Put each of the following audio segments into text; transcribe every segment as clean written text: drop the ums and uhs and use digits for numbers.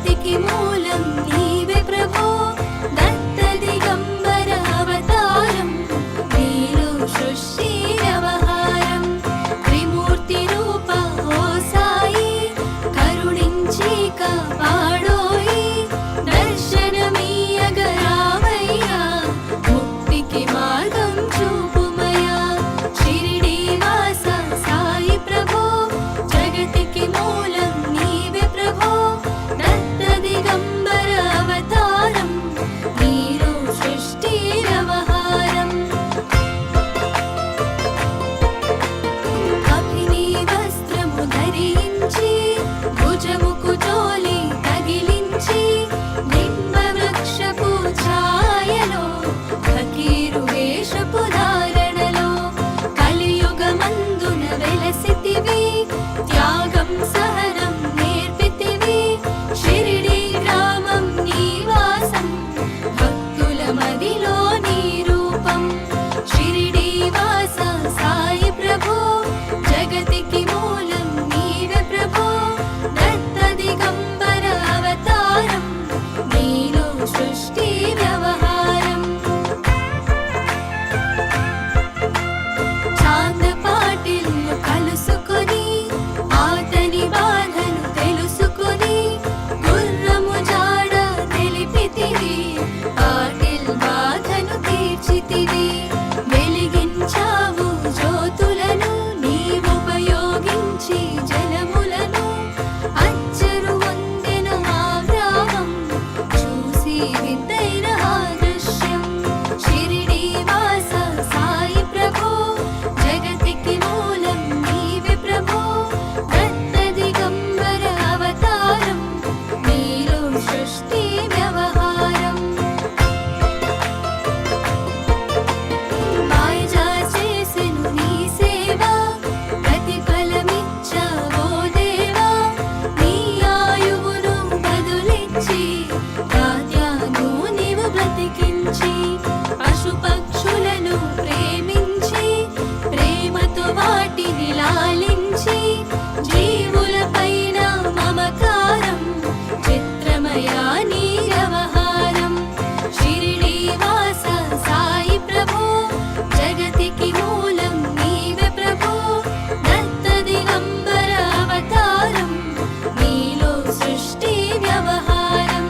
జగతికి మూలం నీవే ప్రభో దత్త దిగంబర అవతారం నీలో సృష్టి వ్యవహారం త్రిమూర్తి రూప ఓ సాయి కరుణించి కాపాడోయి దర్శనమీయగ రావయ్యా ముక్తికి మార్గం చూపుమయా షిరిడి వాస సాయి ప్రభో జగతికి మూలం నీవే ప్రభో దత్త దిగంబర అవతారం నీలో సృష్టి వ్యవహారం అభినీ వస్త్రము ధరించి భుజముకు జోలి తగిలించి నింబ వృక్షపు ఛాయలో ఫకీరు వేషపు ధారణలో కలియుగమందున వెలసితివి త్యాగం సహనం నేర్పితివి షిరిడి గ్రామం నీవాసం భక్తుల మదిలో నీ రూపం షిరిడి వాస సాయి ప్రభో జగతికి మూలం నీవే ప్రభో దత్త దిగంబర అవతారం నీలో సృష్టి వ్యవహారం చాంద పాటిల్ను కలుసుకొని ఆతని బాధను తెలుసుకొని గుర్రము జాడ తెలిపితివి పాటిల్ బాధను తీర్చితివి వెలిగించావు జ్యోతులను నీవుపయోగించి జలములను అచ్చరు వందెన ఆ గ్రామం చూసి వింతైన ఆ దృశ్యం షిరిడి వాస సాయి ప్రభో జగతికి మూలం నీవే ప్రభో దత్త దిగంబర అవతారం నీలో సృష్టి వ్యవహారం మాయజా చేసెను నీ సేవ ప్రతిఫలమిచ్చావో దేవా నీ ఆయువును బదులిచ్చి దాత్యాను నీవు బ్రతికించి పశుపక్షులను ప్రేమించి ప్రేమతో వాటిని లాలించి జీవులపైన మమకారం చిత్రమయా నీ వ్యవహారం షిరిడి వాస సాయి ప్రభో జగతికి మూలం నీవే ప్రభో దత్త దిగంబర అవతారం నీలో సృష్టి వ్యవహారం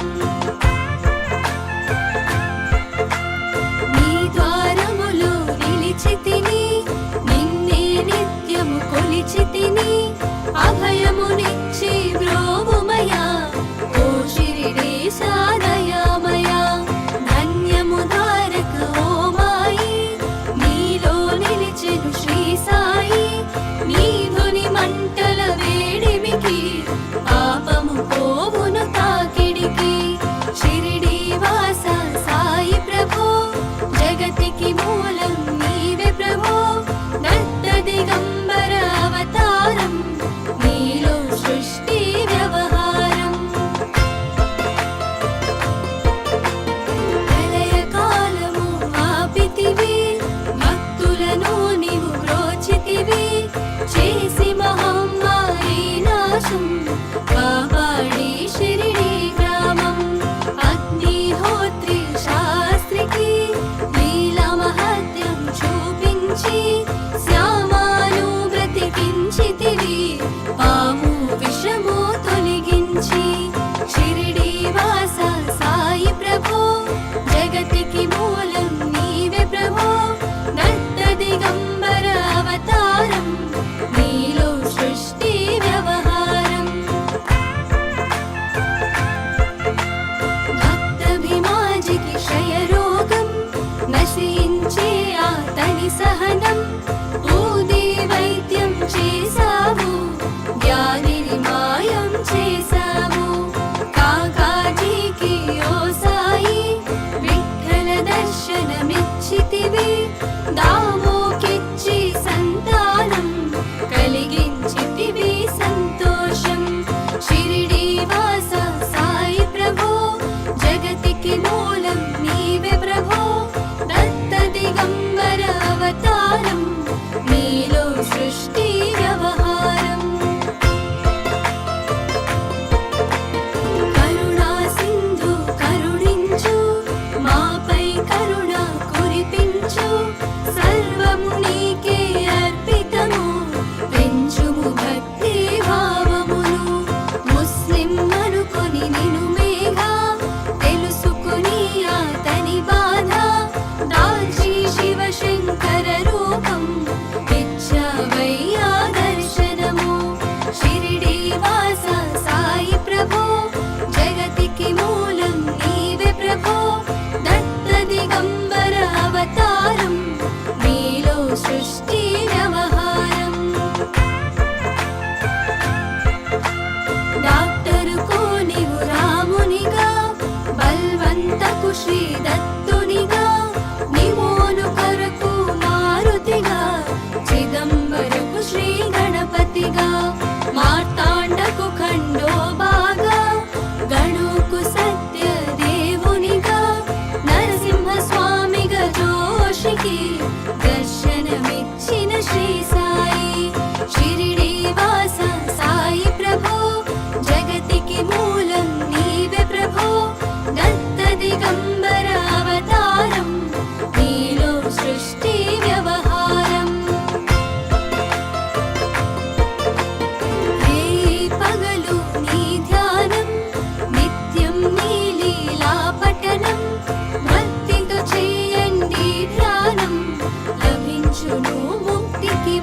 భక్తునికి దర్శనమిచ్చిన శ్రీ సాయి షిరిడి వాస సాయి ప్రభో జగతికి మూలం నీవే ప్రభో దత్త దిగంబర అవతారం నీలో సృష్టి వ్యవహారం రే పగలు నీ ధ్యానం నిత్యం నీ లీలా పఠనం భక్తితో చేయండి ధ్యానం లభించును ముక్తికి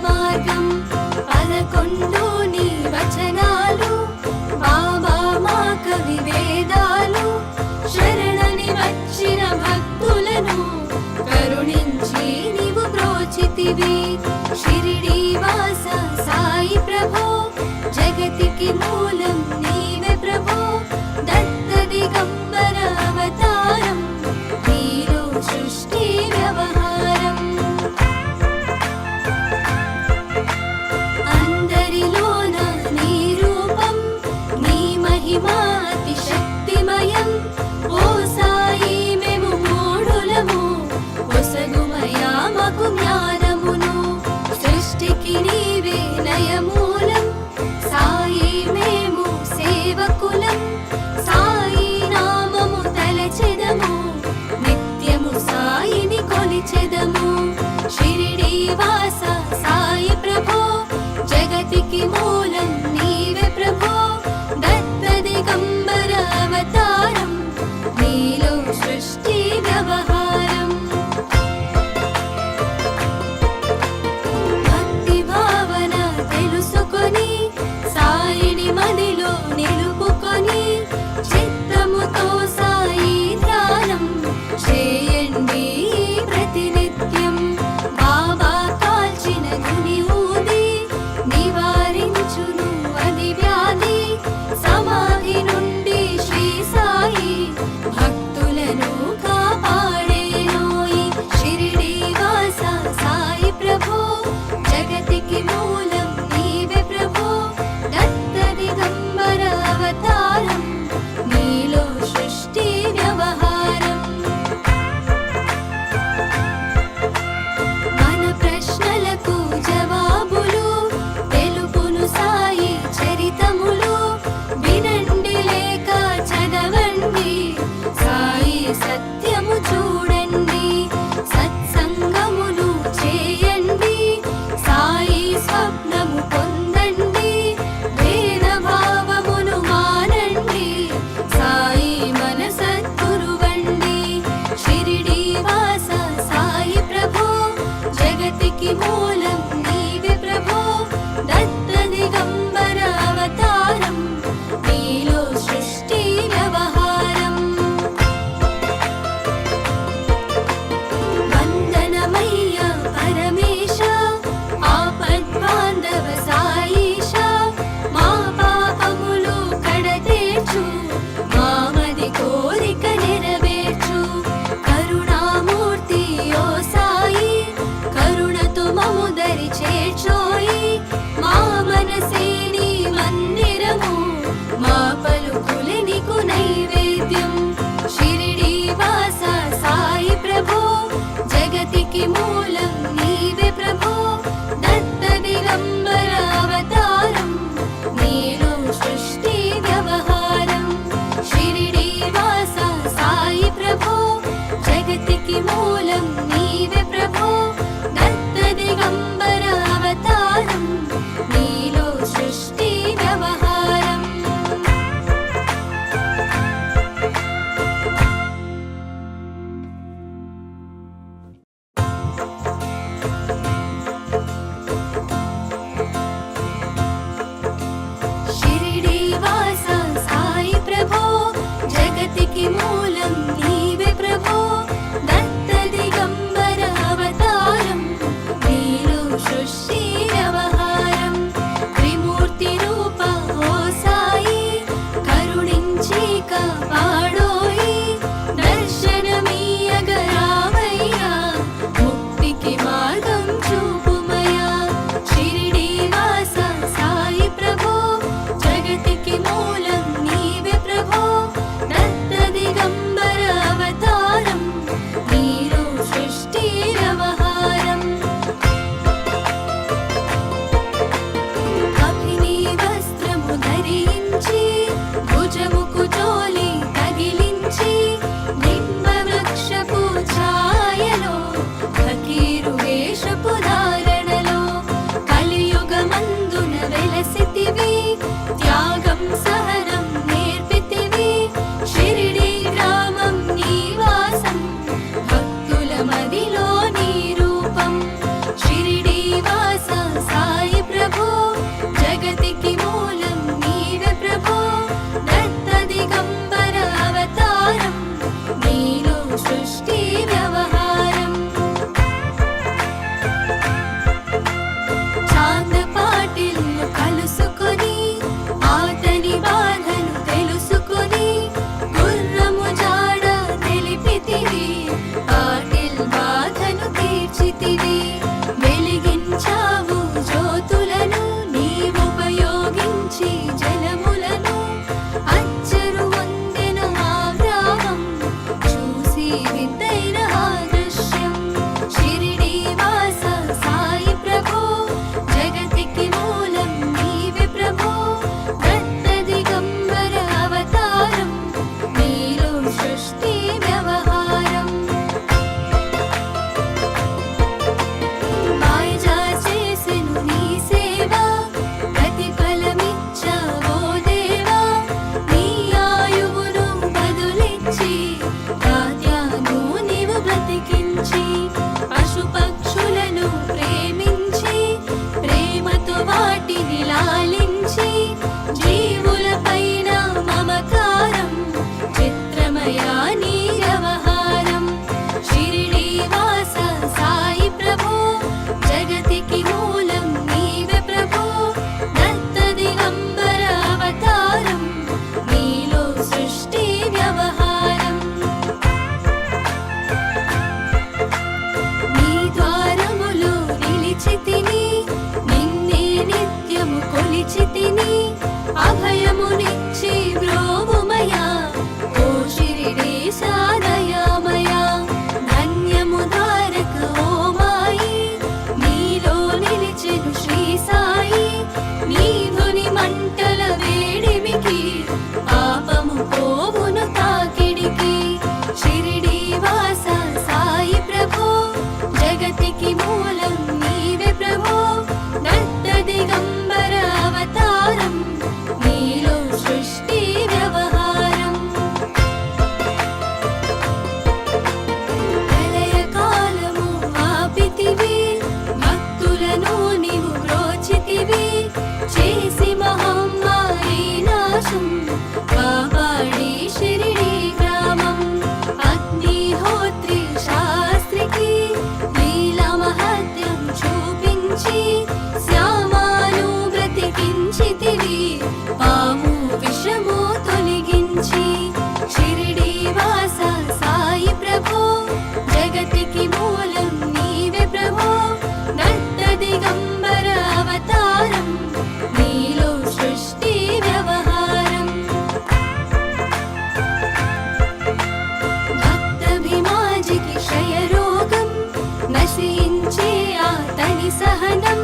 సహనం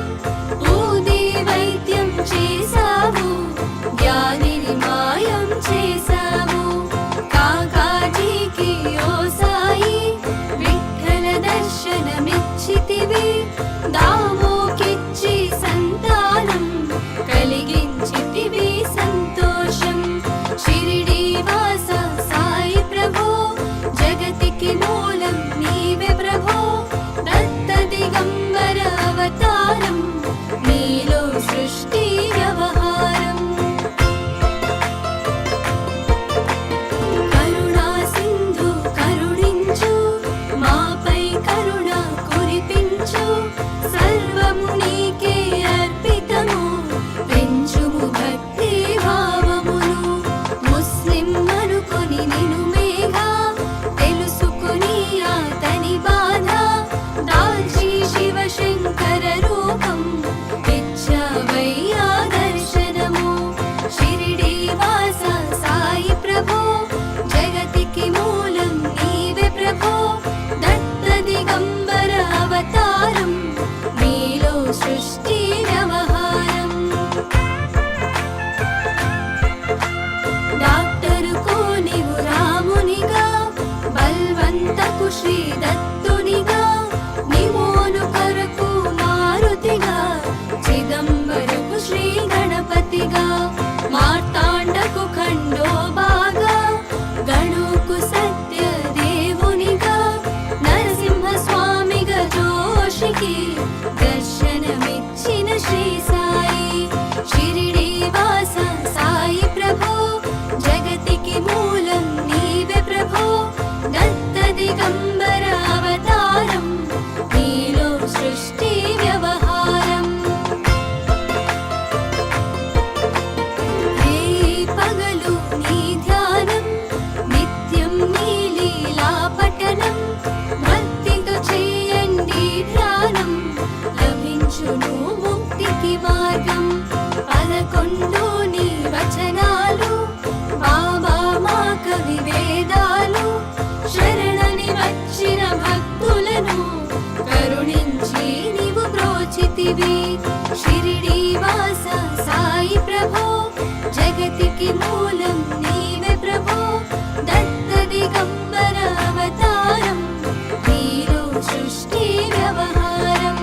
ఊది వైద్యం చేసావు వ్యాధిని మాయం చేసావు కాకాజీకి ఓ సాయి విఠ్ఠల దర్శనమిచ్చితివి దామోకిచ్చి సంతానం కలిగించితివి సంతోషం షిరిడి వాస సాయి ప్రభో జగతికి మూలం నీవే ప్రభో దత్త దిగంబర అవతారం నీలో సృష్టి వ్యవహారం కరుణా సింధు కరుణించు మాపై కరుణ కురిపించు సర్వము నీకే అర్పితము పెంచుము భక్తి భావమును ముస్లిం అనుకొని నిను మేఘా తెలుసుకుని అతని బాధ దాల్చి శివశంకర రూపం ఇచ్చవయ్యా దర్శనము షిరిడి వాస సాయి ప్రభో జగతికి మూలం నీవే ప్రభో దత్త దిగంబర అవతారం నీలో సృష్టి వ్యవహారం డాక్టరుకు నీవు రామునిగా బల్వంతకు శ్రీ దత్తునిగా నిమోను కొరకు మారుతిగా చిదంబరకు శ్రీ గణపతిగా మార్తాండకు ఖండోబాగా గణుకు సత్య దేవునిగా నరసింహ స్వామిగా జోషికి దర్శనమిచ్చిన శ్రీ సాయి షిరిడి వాస సాయి ప్రభో జగతికి మూలం నీవే ప్రభో దత్త దిగంబర అవతారం నీలో సృష్టి వ్యవహారం హే పగలు నీ ధ్యానం నిత్యం నీ లీలా పఠనం భక్తితో చేయండి ధ్యానం లభించును ముక్తికి మార్గం 11 నీ వచనాలు బాబా మా కవి వేదాలు శరణని వచ్చిన భక్తులను కరుణించి నీవు బ్రోచితివి షిరిడి వాస సాయి ప్రభో జగతికి మూలం నీవే ప్రభో దత్త దిగంబర అవతారం నీలో సృష్టి వ్యవహారం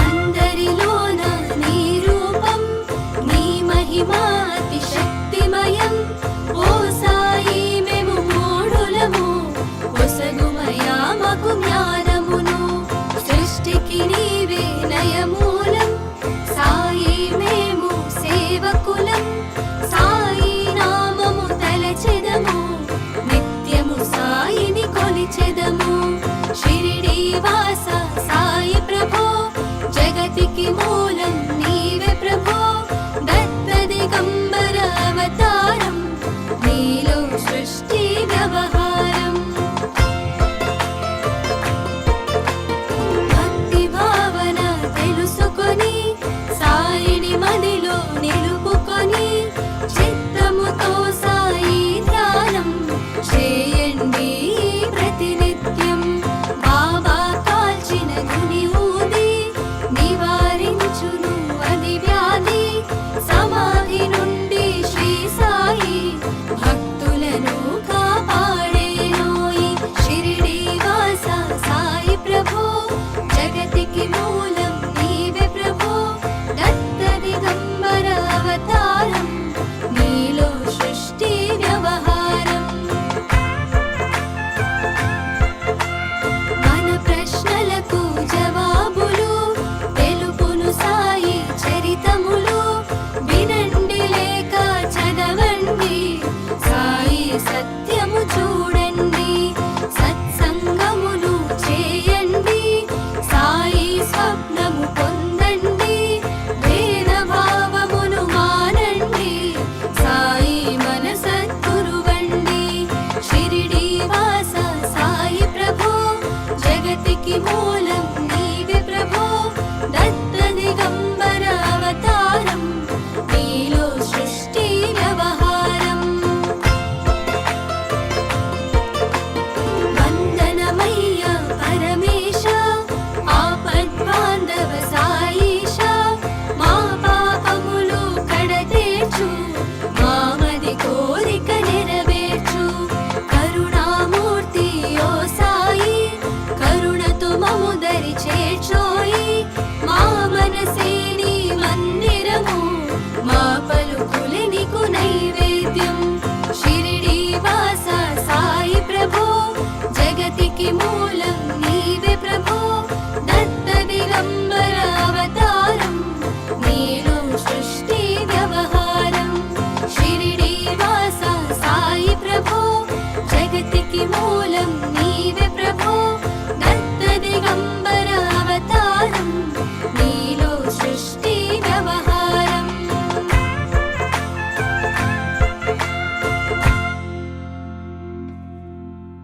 అందరిలోన నీ రూపం నీ మహిమా అతి శక్తిమయం ఓ సాయి మేము మూఢులము ఒసగుమయా మాకు జ్ఞానమును సృష్టికి నీవే నయమూలం సాయి మేము సేవకులం సాయి నామము తలచెదము నిత్యము సాయిని కొలిచెదము షిరిడి వాస సాయి ప్రభో జగతికి మూలం